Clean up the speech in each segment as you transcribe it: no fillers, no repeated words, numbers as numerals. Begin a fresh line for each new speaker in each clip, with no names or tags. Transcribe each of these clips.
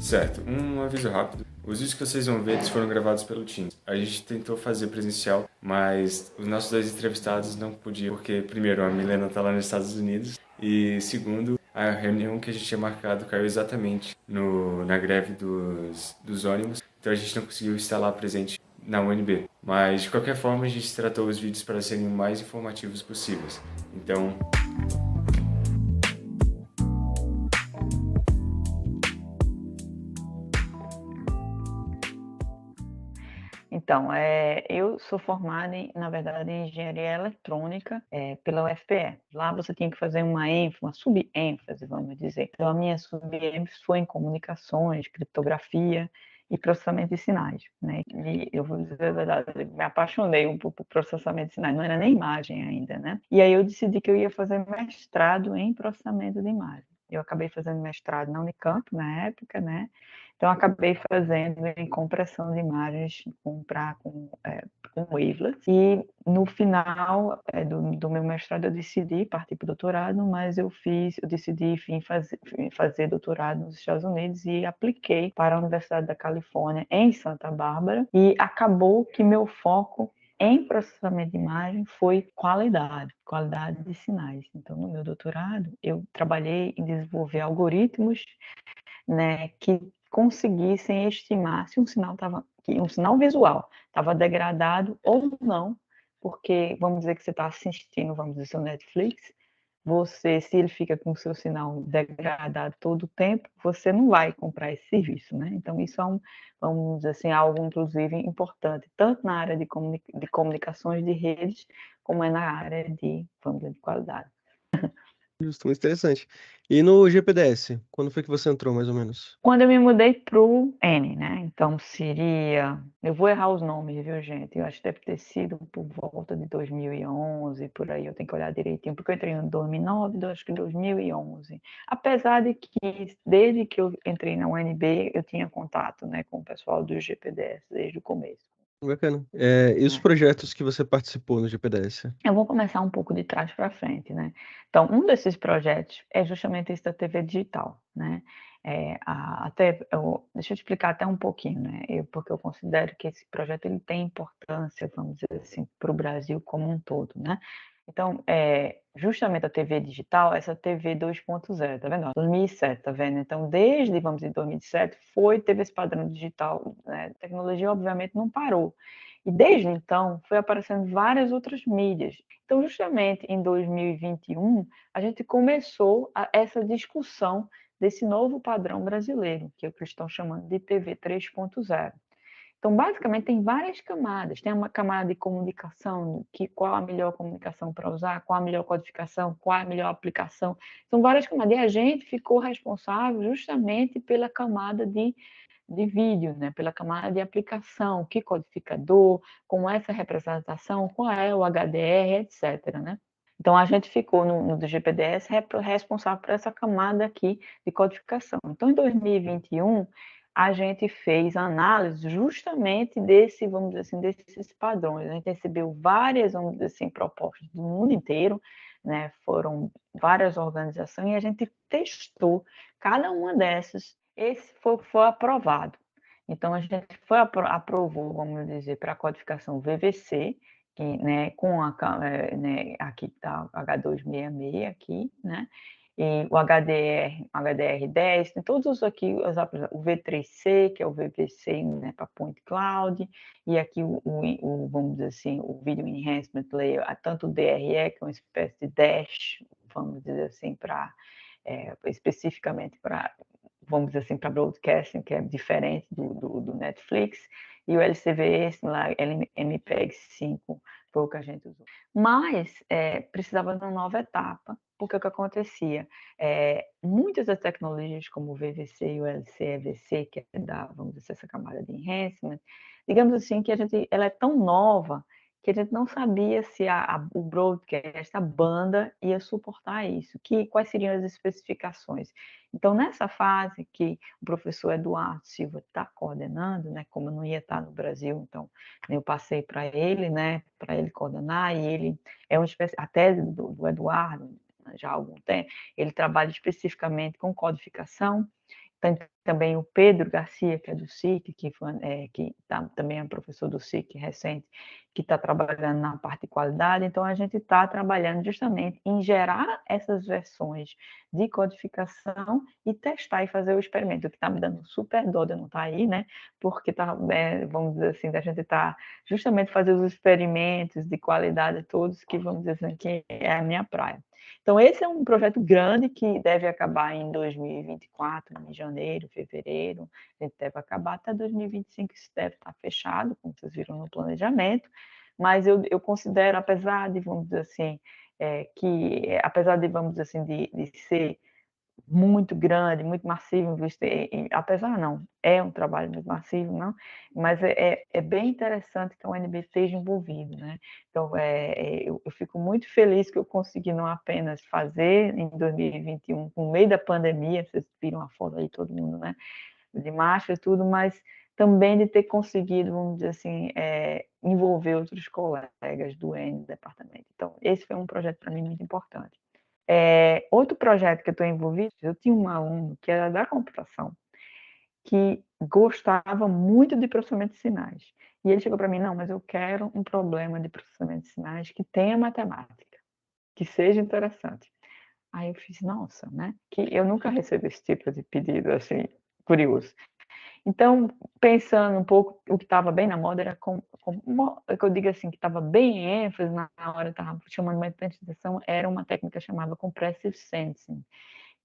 Certo, um aviso rápido. Os vídeos que vocês vão ver, eles foram gravados pelo Teams. A gente tentou fazer presencial, mas os nossos dois entrevistados não podiam, porque, primeiro, a Milena está lá nos Estados Unidos, e, segundo, a reunião que a gente tinha marcado caiu exatamente na greve dos ônibus, então a gente não conseguiu estar lá presente na UNB. Mas, de qualquer forma, a gente tratou os vídeos para serem o mais informativos possíveis. Então,
Então, eu sou formada, na verdade, em engenharia eletrônica pela UFPE. Lá você tinha que fazer uma subênfase, vamos dizer. Então, a minha subênfase foi em comunicações, criptografia e processamento de sinais, né? E eu vou dizer a verdade, eu me apaixonei um pouco por processamento de sinais, não era nem imagem ainda, né? E aí eu decidi que eu ia fazer mestrado em processamento de imagem. Eu acabei fazendo mestrado na Unicamp, na época, né? Então, acabei fazendo em compressão de imagens com wavelets. E no final do meu mestrado, eu decidi partir para o doutorado, mas eu decidi, enfim, fazer doutorado nos Estados Unidos e apliquei para a Universidade da Califórnia, em Santa Bárbara. E acabou que meu foco em processamento de imagem foi qualidade de sinais. Então, no meu doutorado, eu trabalhei em desenvolver algoritmos, né, que conseguissem estimar se um sinal visual estava degradado ou não, porque vamos dizer que você está assistindo, vamos dizer, seu Netflix, se ele fica com o seu sinal degradado todo o tempo, você não vai comprar esse serviço, né? Então, isso é vamos dizer assim, algo, inclusive, importante, tanto na área de comunicações de redes, como é na área vamos dizer, de qualidade.
Justo, muito interessante. E no GPDS, quando foi que você entrou, mais ou menos?
Quando eu me mudei pro N, né? Então seria. Eu vou errar os nomes, viu, gente? Eu acho que deve ter sido por volta de 2011, por aí. Eu tenho que olhar direitinho, porque eu entrei em 2009, eu acho que 2011. Apesar de que, desde que eu entrei na UNB, eu tinha contato, né, com o pessoal do GPDS desde o começo.
Bacana. E os
Né?
projetos que você participou no GPDS?
Eu vou começar um pouco de trás para frente, né? Então, um desses projetos é justamente esse da TV digital, né? Deixa eu te explicar até um pouquinho, né? Porque eu considero que esse projeto ele tem importância, vamos dizer assim, para o Brasil como um todo, né? Então, justamente a TV digital, essa TV 2.0, tá vendo? 2007, tá vendo? Então, vamos dizer, 2007, teve esse padrão digital, né? A tecnologia, obviamente, não parou. E desde então, foi aparecendo várias outras mídias. Então, justamente em 2021, a gente começou essa discussão desse novo padrão brasileiro, que é o que estão chamando de TV 3.0. Então, basicamente, tem várias camadas. Tem uma camada de comunicação, qual a melhor comunicação para usar, qual a melhor codificação, qual a melhor aplicação. São várias camadas. E a gente ficou responsável justamente pela camada de vídeo, né? Pela camada de aplicação, que codificador, como essa representação, qual é o HDR, etc. Né? Então, a gente ficou no do GPDS responsável por essa camada aqui de codificação. Então, em 2021, a gente fez análise justamente vamos dizer assim, desses padrões. A gente recebeu várias, vamos dizer assim, propostas do mundo inteiro, né? Foram várias organizações e a gente testou cada uma dessas. Esse foi aprovado. Então, a gente aprovou, vamos dizer, para a codificação VVC, que, né, né, aqui está H266 aqui, né? E o HDR10, tem todos os aqui, o V3C, que é o VPC, né, para Point Cloud, e aqui vamos dizer assim, o Video Enhancement Layer, tanto o DRE, que é uma espécie de dash, vamos dizer assim, especificamente para, vamos dizer assim, para broadcasting, que é diferente do Netflix, e o LCVS, lá, MPEG-5, foi o que a gente usou. Mas precisava de uma nova etapa, porque o que acontecia? Muitas das tecnologias, como o VVC e o LC-EVC, que vamos dizer, essa camada de enhancement, digamos assim, que ela é tão nova que a gente não sabia se o broadcast, a banda, ia suportar isso, quais seriam as especificações. Então, nessa fase que o professor Eduardo Silva está coordenando, né, como eu não ia estar no Brasil, então eu passei para ele, né, para ele coordenar, e ele é uma espécie, a tese do Eduardo, já há algum tempo, ele trabalha especificamente com codificação, então também o Pedro Garcia, que é do SIC, que também é professor do SIC recente, que está trabalhando na parte de qualidade. Então, a gente está trabalhando justamente em gerar essas versões de codificação e testar e fazer o experimento, o que está me dando super dó de não estar aí, né? Porque vamos dizer assim, da gente está justamente fazer os experimentos de qualidade todos, que vamos dizer assim, que é a minha praia. Então, esse é um projeto grande que deve acabar em 2024, em janeiro, fevereiro. A gente deve acabar até 2025, isso deve estar fechado, como vocês viram no planejamento. Mas eu considero, apesar de, vamos dizer assim, apesar de, vamos dizer assim, de ser muito grande, muito massivo, apesar não, é um trabalho muito massivo, não, mas é bem interessante que a UNB esteja envolvido, né? Então, eu fico muito feliz que eu consegui não apenas fazer em 2021, no meio da pandemia, vocês viram a foto aí, todo mundo, né, de máscara e tudo, mas também de ter conseguido, vamos dizer assim, envolver outros colegas do departamento. Então, esse foi um projeto para mim muito importante. Outro projeto que eu estou envolvido, eu tinha um aluno que era da computação, que gostava muito de processamento de sinais. E ele chegou para mim, não, mas eu quero um problema de processamento de sinais que tenha matemática, que seja interessante. Aí eu fiz, nossa, né? Que eu nunca recebi esse tipo de pedido, assim, curioso. Então, pensando um pouco, o que estava bem na moda era que eu digo assim, que estava bem em ênfase na hora, estava chamando mais atenção, era uma técnica chamada Compressive Sensing,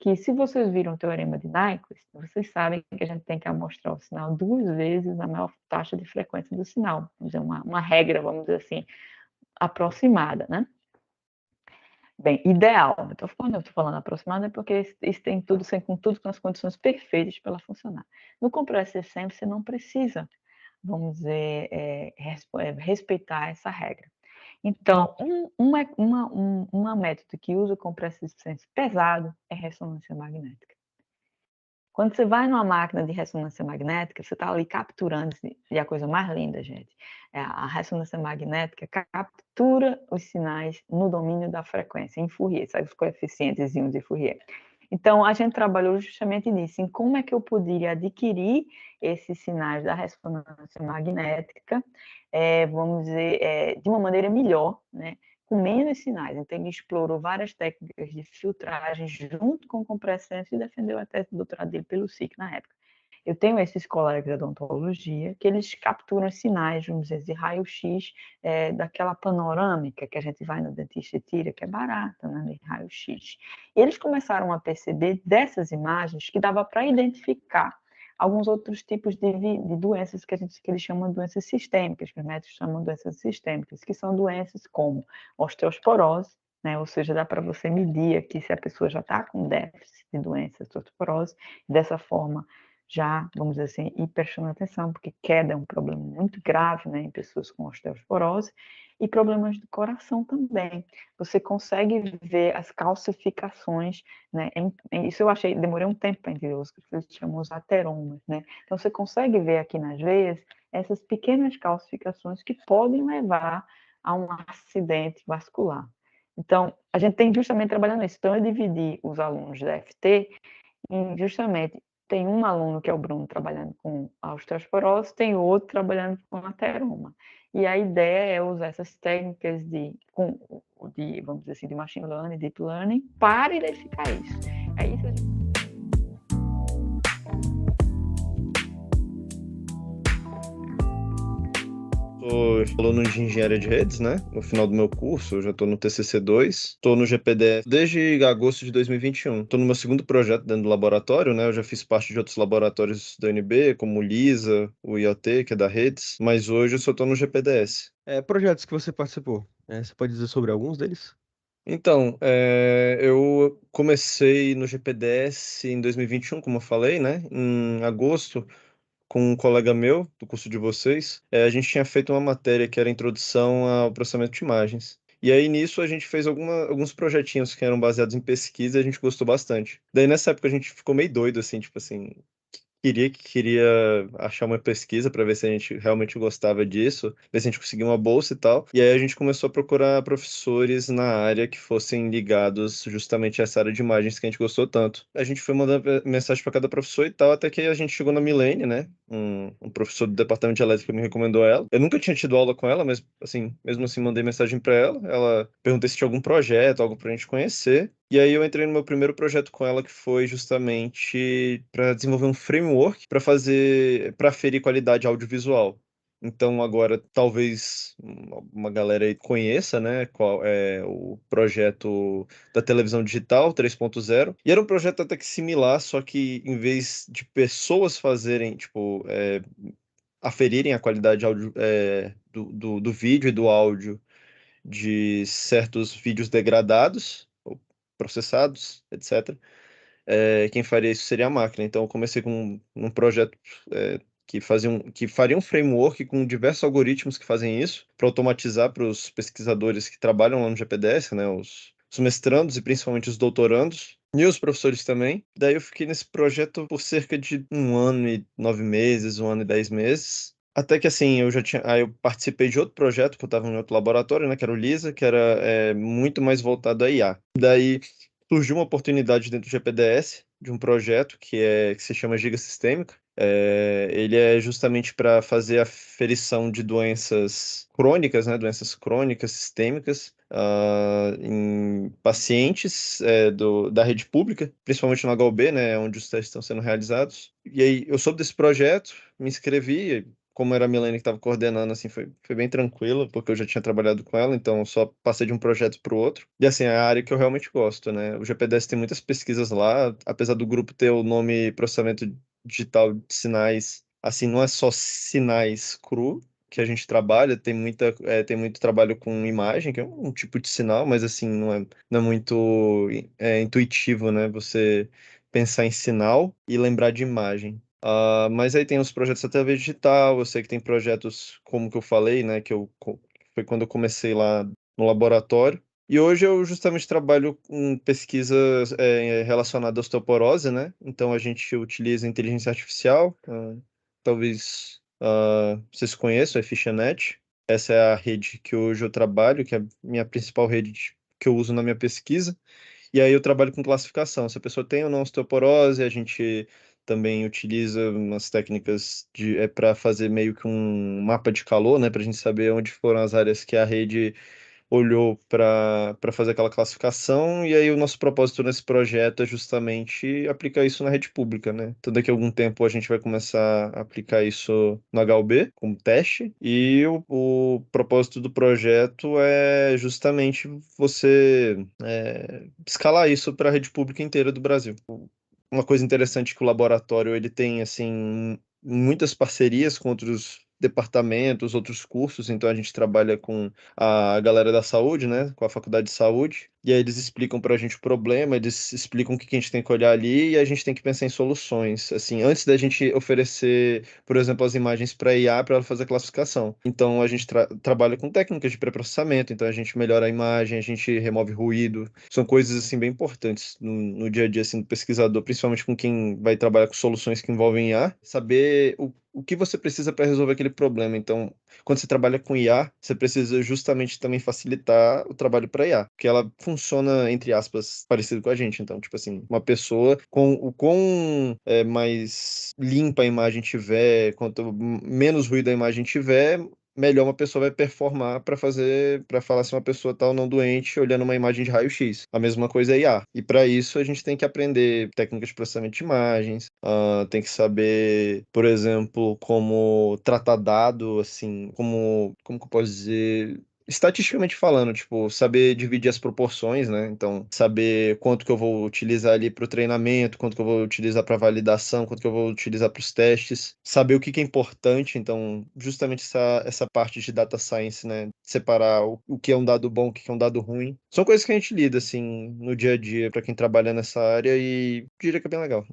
que se vocês viram o teorema de Nyquist, vocês sabem que a gente tem que amostrar o sinal 2 vezes a maior taxa de frequência do sinal. Vamos dizer, uma regra, vamos dizer assim, aproximada, né? Bem, ideal. Eu estou falando aproximado, é porque isso tem tudo, com tudo com as condições perfeitas para ela funcionar. No Compressor sempre você não precisa, vamos dizer, respeitar essa regra. Então, uma método que usa compressor pesado é ressonância magnética. Quando você vai numa máquina de ressonância magnética, você está ali capturando, e a coisa mais linda, gente, a ressonância magnética captura os sinais no domínio da frequência, em Fourier, sabe os coeficientes de Fourier. Então, a gente trabalhou justamente nisso, em como é que eu poderia adquirir esses sinais da ressonância magnética, vamos dizer, de uma maneira melhor, né? Com menos sinais. Então, ele explorou várias técnicas de filtragem junto com o compressante e defendeu a tese do doutorado dele pelo SIC na época. Eu tenho esses colegas da odontologia que eles capturam sinais, vamos dizer, de raio-x, daquela panorâmica que a gente vai no dentista e tira, que é barata, né, de raio-x. E eles começaram a perceber dessas imagens que dava para identificar alguns outros tipos de doenças que eles chamam de doenças sistêmicas, que os médicos chamam de doenças sistêmicas, que são doenças como osteosporose, né? Ou seja, dá para você medir aqui se a pessoa já está com déficit de doença osteoporose, dessa forma já, vamos dizer assim, ir prestando atenção, porque queda é um problema muito grave, né, em pessoas com osteoporose, e problemas do coração também. Você consegue ver as calcificações, né? Isso eu achei, demorei um tempo para entender, os que eles chamam os ateromas, né? Então você consegue ver aqui nas veias essas pequenas calcificações que podem levar a um acidente vascular. Então, a gente tem justamente trabalhando isso. Então, eu dividi os alunos da FT em justamente tem um aluno que é o Bruno trabalhando com a osteoporose, tem outro trabalhando com ateroma. E a ideia é usar essas técnicas vamos dizer assim, de machine learning, deep learning, para identificar isso. É isso a gente...
Sou aluno de engenharia de redes, né? No final do meu curso, eu já estou no TCC2, estou no GPDF desde agosto de 2021. Estou no meu segundo projeto dentro do laboratório, né? Eu já fiz parte de outros laboratórios da UNB, como o LISA, o IoT, que é da redes, mas hoje eu só estou no GPDS.
Projetos que você participou, você pode dizer sobre alguns deles?
Então, eu comecei no GPDS em 2021, como eu falei, né? Em agosto, com um colega meu, do curso de vocês, a gente tinha feito uma matéria que era Introdução ao Processamento de Imagens. E aí, nisso, a gente fez alguns projetinhos que eram baseados em pesquisa e a gente gostou bastante. Daí, nessa época, a gente ficou meio doido, assim, tipo assim, queria achar uma pesquisa para ver se a gente realmente gostava disso, ver se a gente conseguia uma bolsa e tal. E aí a gente começou a procurar professores na área que fossem ligados justamente a essa área de imagens que a gente gostou tanto. A gente foi mandando mensagem para cada professor e tal, até que a gente chegou na Milene, né? Um professor do departamento de elétrica me recomendou ela. Eu nunca tinha tido aula com ela, mas assim, mesmo assim mandei mensagem para ela. Ela perguntei se tinha algum projeto, algo pra gente conhecer. E aí eu entrei no meu primeiro projeto com ela, que foi justamente para desenvolver um framework para aferir qualidade audiovisual. Então agora talvez uma galera aí conheça, né, qual é o projeto da televisão digital 3.0. E era um projeto até que similar, só que em vez de pessoas fazerem, tipo, aferirem a qualidade do vídeo e do áudio de certos vídeos degradados, ou processados, etc. Quem faria isso seria a máquina. Então, eu comecei com um projeto que faria um framework com diversos algoritmos que fazem isso, para automatizar para os pesquisadores que trabalham lá no GPDS, né, os mestrandos e principalmente os doutorandos, e os professores também. Daí eu fiquei nesse projeto por cerca de 1 ano e 9 meses, 1 ano e 10 meses. Até que assim, aí eu participei de outro projeto, que eu estava em outro laboratório, né, que era o LISA, que era muito mais voltado a IA. Daí surgiu uma oportunidade dentro do GPDS, de um projeto que se chama Giga Sistêmica. Ele é justamente para fazer a aferição de doenças crônicas, né, doenças crônicas sistêmicas, em pacientes da rede pública, principalmente no HUB, né, onde os testes estão sendo realizados. E aí eu soube desse projeto, me inscrevi. Como era a Milene que estava coordenando, assim, foi bem tranquilo, porque eu já tinha trabalhado com ela, então eu só passei de um projeto para o outro. E assim, é a área que eu realmente gosto, né? O GPDS tem muitas pesquisas lá, apesar do grupo ter o nome processamento digital de sinais, assim, não é só sinais cru que a gente trabalha, tem muito trabalho com imagem, que é um tipo de sinal, mas assim, não é muito intuitivo, né? Você pensar em sinal e lembrar de imagem. Mas aí tem os projetos da TV digital, eu sei que tem projetos, como que eu falei, né, foi quando eu comecei lá no laboratório. E hoje eu justamente trabalho com pesquisas relacionadas à osteoporose, né? Então a gente utiliza inteligência artificial, talvez vocês conheçam, é FischerNet. Essa é a rede que hoje eu trabalho, que é a minha principal rede que eu uso na minha pesquisa. E aí eu trabalho com classificação. Se a pessoa tem ou não osteoporose, a gente também utiliza umas técnicas para fazer meio que um mapa de calor, né, para a gente saber onde foram as áreas que a rede olhou para fazer aquela classificação. E aí o nosso propósito nesse projeto é justamente aplicar isso na rede pública, né? Então daqui a algum tempo a gente vai começar a aplicar isso no HUB como teste. E o propósito do projeto é justamente você escalar isso para a rede pública inteira do Brasil. Uma coisa interessante que o laboratório ele tem assim muitas parcerias com outros departamentos, outros cursos, então a gente trabalha com a galera da saúde, né, com a faculdade de saúde, e aí eles explicam para a gente o problema, eles explicam o que que a gente tem que olhar ali e a gente tem que pensar em soluções, assim, antes da gente oferecer, por exemplo, as imagens para IA para ela fazer a classificação. Então a gente trabalha com técnicas de pré-processamento, então a gente melhora a imagem, a gente remove ruído, são coisas assim bem importantes no dia a dia assim, do pesquisador, principalmente com quem vai trabalhar com soluções que envolvem IA, saber o que você precisa para resolver aquele problema. Então, quando você trabalha com IA, você precisa justamente também facilitar o trabalho para IA, porque ela funciona, entre aspas, parecido com a gente. Então, tipo assim, uma pessoa, com o quão mais limpa a imagem tiver, quanto menos ruído a imagem tiver, melhor uma pessoa vai performar para falar se uma pessoa está ou não doente olhando uma imagem de raio-x. A mesma coisa é IA. E para isso a gente tem que aprender técnicas de processamento de imagens, tem que saber, por exemplo, como tratar dado, assim, como que eu posso dizer? Estatisticamente falando, tipo, saber dividir as proporções, né? Então, saber quanto que eu vou utilizar ali para o treinamento, quanto que eu vou utilizar para validação, quanto que eu vou utilizar para os testes, saber o que que é importante. Então, justamente essa parte de data science, né? Separar o que é um dado bom, o que é um dado ruim. São coisas que a gente lida, assim, no dia a dia para quem trabalha nessa área e diria que é bem legal.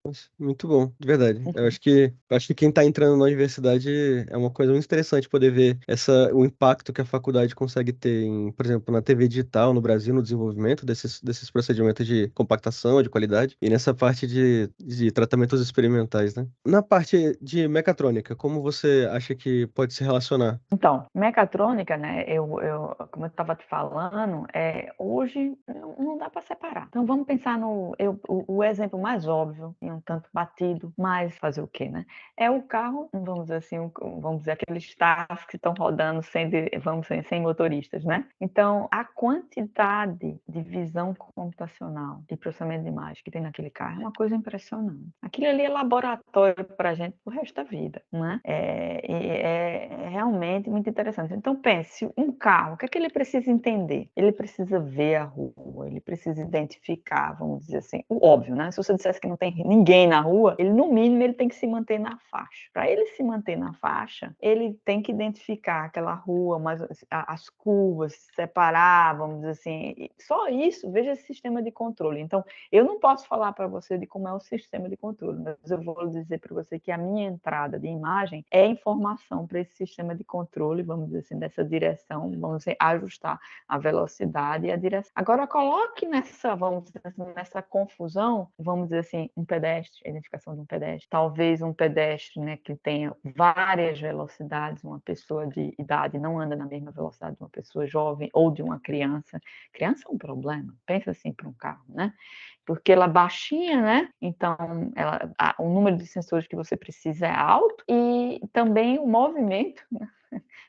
Nossa, muito bom, de verdade. Eu acho que quem está entrando na universidade é uma coisa muito interessante poder ver o impacto que a faculdade consegue ter por exemplo, na TV digital no Brasil, no desenvolvimento desses procedimentos de compactação, de qualidade, e nessa parte de tratamentos experimentais, né? Na parte de mecatrônica, como você acha que pode se relacionar?
Então, mecatrônica, né? Como eu estava te falando, hoje não dá para separar. Então, vamos pensar o exemplo mais óbvio e um tanto batido, mas fazer o quê, né? É o carro, vamos dizer assim, vamos dizer aqueles carros que estão rodando vamos dizer, sem motoristas, né? Então, a quantidade de visão computacional e processamento de imagem que tem naquele carro é uma coisa impressionante. Aquilo ali é laboratório para a gente pro resto da vida, né? É realmente muito interessante. Então, pense, um carro, o que é que ele precisa entender? Ele precisa ver a rua, ele precisa identificar, vamos dizer assim, o óbvio, né? Se você dissesse que não tem ninguém na rua, no mínimo, ele tem que se manter na faixa. Para ele se manter na faixa, ele tem que identificar aquela rua, as curvas, separar, vamos dizer assim. Só isso, veja esse sistema de controle. Então, eu não posso falar para você de como é o sistema de controle, mas eu vou dizer para você que a minha entrada de imagem é informação para esse sistema de controle, vamos dizer assim, dessa direção, vamos dizer, ajustar a velocidade e a direção. Agora, coloque vamos dizer assim, nessa confusão, vamos dizer assim, um pedestre, a identificação de um pedestre, talvez um pedestre, né, que tenha várias velocidades, uma pessoa de idade não anda na mesma velocidade de uma pessoa jovem ou de uma criança. Criança é um problema, pensa assim para um carro, né? Porque ela é baixinha, né? Então, o número de sensores que você precisa é alto e também o movimento, né?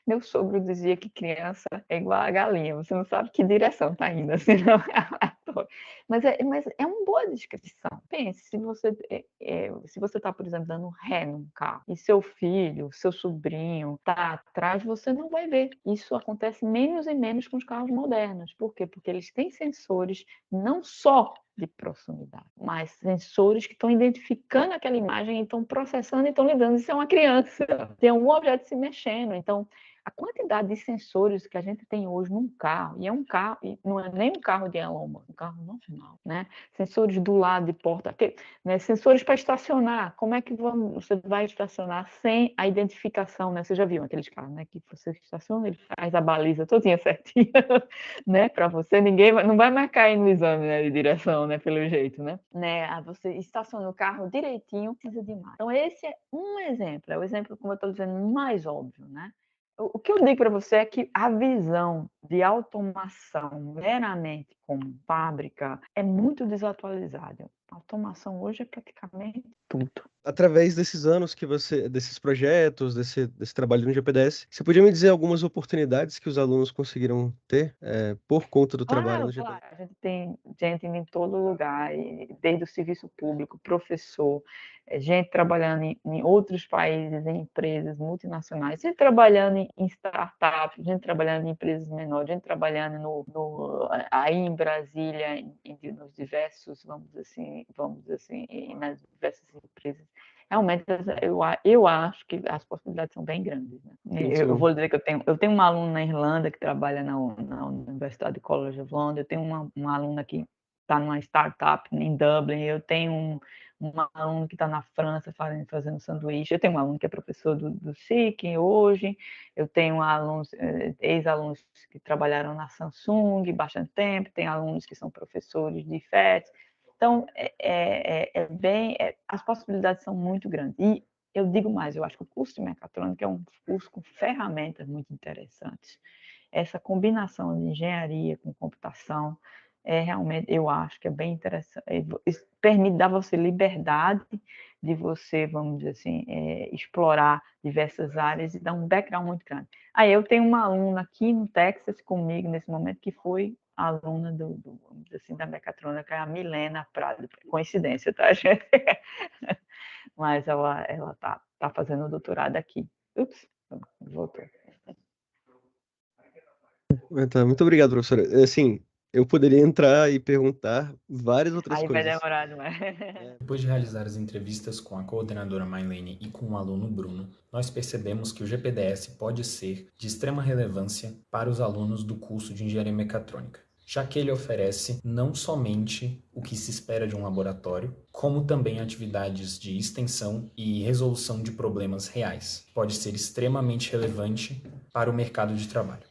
Meu sogro dizia que criança é igual a galinha, você não sabe que direção está indo, assim, não é aleatório. Mas é uma boa descrição. Pense, se você está, por exemplo, dando ré num carro e seu filho, seu sobrinho está atrás, você não vai ver. Isso acontece menos e menos com os carros modernos. Por quê? Porque eles têm sensores não só de proximidade, mas sensores que estão identificando aquela imagem e estão processando e estão lidando. Isso é uma criança, tem um objeto se mexendo. Então, a quantidade de sensores que a gente tem hoje num carro, e é um carro, e não é nem um carro de Elon Musk, um carro normal, né? Sensores do lado de porta, né? Sensores para estacionar. Como é que você vai estacionar sem a identificação, né? Você já viu aqueles carros, né? Que você estaciona, ele faz a baliza todinha certinha, né? Para você, não vai mais cair no exame, né, de direção, né? Pelo jeito, né? Você estaciona o carro direitinho, precisa de mais. Então, esse é um exemplo, é o exemplo, como eu estou dizendo, mais óbvio, né? O que eu digo para você é que a visão de automação meramente como fábrica é muito desatualizada. A automação hoje é praticamente tudo.
Através desses anos desses projetos, desse trabalho no GPDS, você podia me dizer algumas oportunidades que os alunos conseguiram ter por conta do trabalho no GPDS?
Claro, a gente tem gente em todo lugar, desde o serviço público, professor, gente trabalhando em outros países, em empresas multinacionais, gente trabalhando em startups, gente trabalhando em empresas menores, gente trabalhando aí em Brasília, nos diversos, vamos dizer assim, nas diversas empresas. Realmente, eu acho que as possibilidades são bem grandes, né? Eu vou dizer que eu tenho uma aluna na Irlanda que trabalha na Universidade College of London, eu tenho uma aluna que está numa startup em Dublin, eu tenho uma aluna que está na França fazendo sanduíche, eu tenho um aluno que é professor do SIC hoje, eu tenho ex-alunos que trabalharam na Samsung bastante tempo, tem alunos que são professores de FET. Então, as possibilidades são muito grandes. E eu digo mais, eu acho que o curso de mecatrônica é um curso com ferramentas muito interessantes. Essa combinação de engenharia com computação realmente, eu acho que é bem interessante. Isso permite dar você liberdade de você, vamos dizer assim, explorar diversas áreas e dar um background muito grande. Aí eu tenho uma aluna aqui no Texas comigo nesse momento que foi aluna vamos dizer assim, da mecatrônica, a Milena Prado. Coincidência, tá, gente? Mas ela tá fazendo doutorado aqui. Ups, voltou.
Tá, muito obrigado, professora. Assim, eu poderia entrar e perguntar várias outras
Aí vai
coisas.
demorar, não é?
Depois de realizar as entrevistas com a coordenadora Mailene e com o aluno Bruno, nós percebemos que o GPDS pode ser de extrema relevância para os alunos do curso de Engenharia Mecatrônica. já que ele oferece não somente o que se espera de um laboratório, como também atividades de extensão e resolução de problemas reais. Pode ser extremamente relevante para o mercado de trabalho.